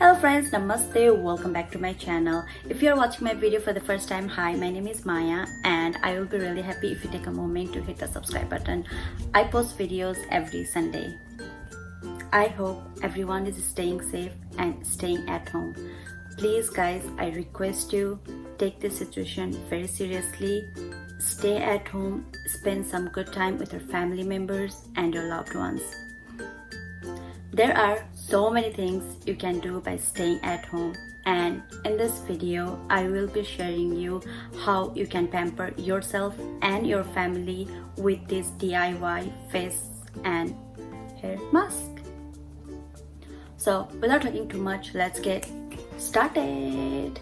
Hello friends, namaste, welcome back to my channel. If you are watching my video for the first time, hi, my name is Maya and I will be really happy if you take a moment to hit the subscribe button. I post videos every Sunday. I hope everyone is staying safe and staying at home. Please guys, I request you, take this situation very seriously. Stay at home, spend some good time with your family members and your loved ones. There are so many things you can do by staying at home, and in this video I will be sharing you how you can pamper yourself and your family with this DIY face and hair mask. So without talking too much, let's get started.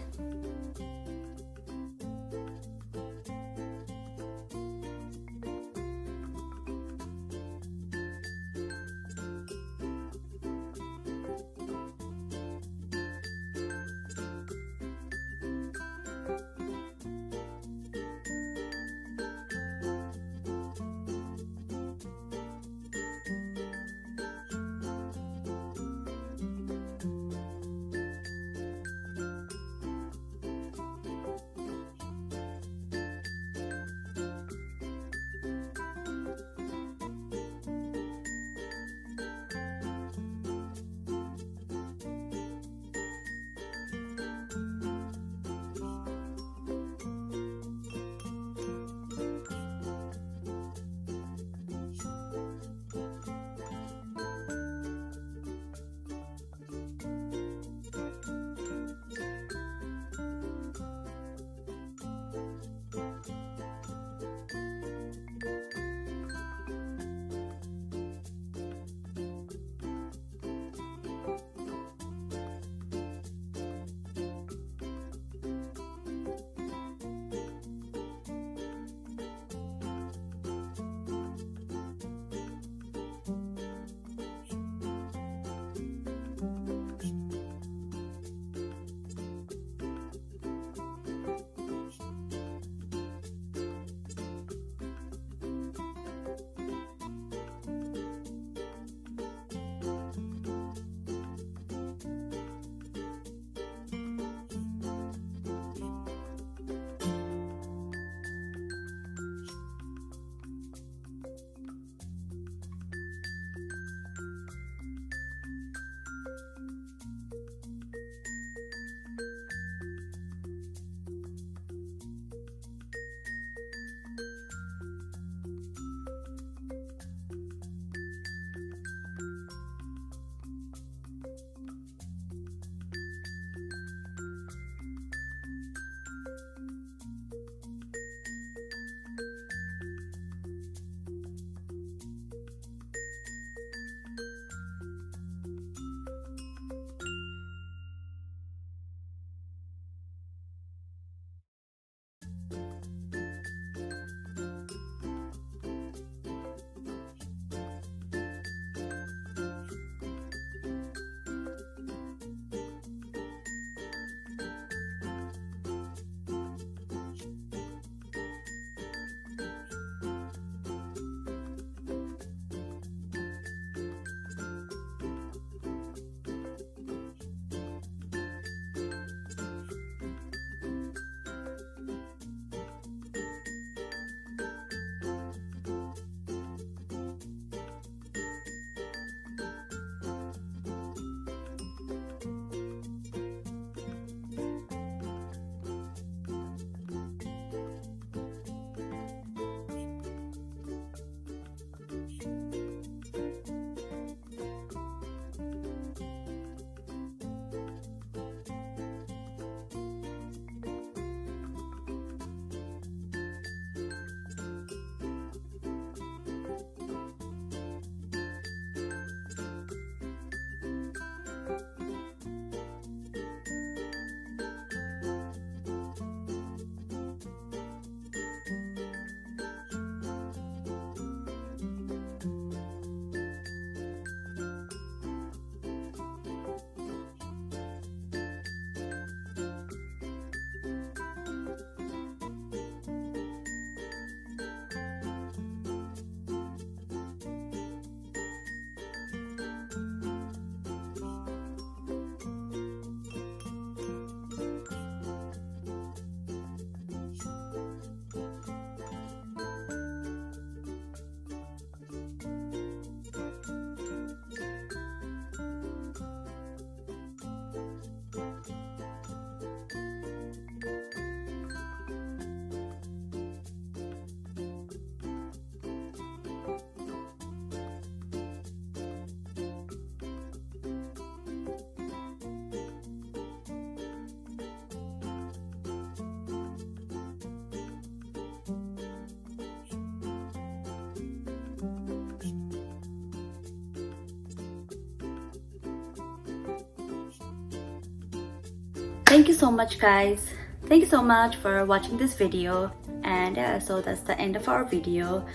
Thank you so much, guys. Thank you so much for watching this video. And yeah, so that's the end of our video.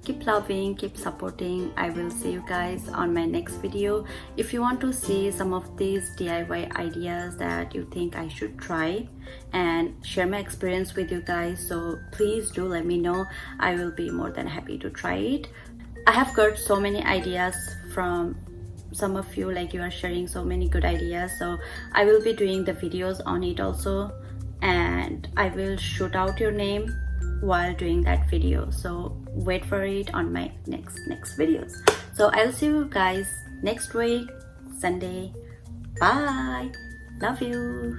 Keep loving, keep supporting. I will see you guys on my next video. If you want to see some of these DIY ideas that you think I should try and share my experience with you guys, so please do let me know. I will be more than happy to try it. I have got so many ideas from some of you, like you are sharing so many good ideas, so I will be doing the videos on it also, and I will shoot out your name while doing that video, so wait for it on my next videos. So I'll see you guys next week, Sunday. Bye, love you.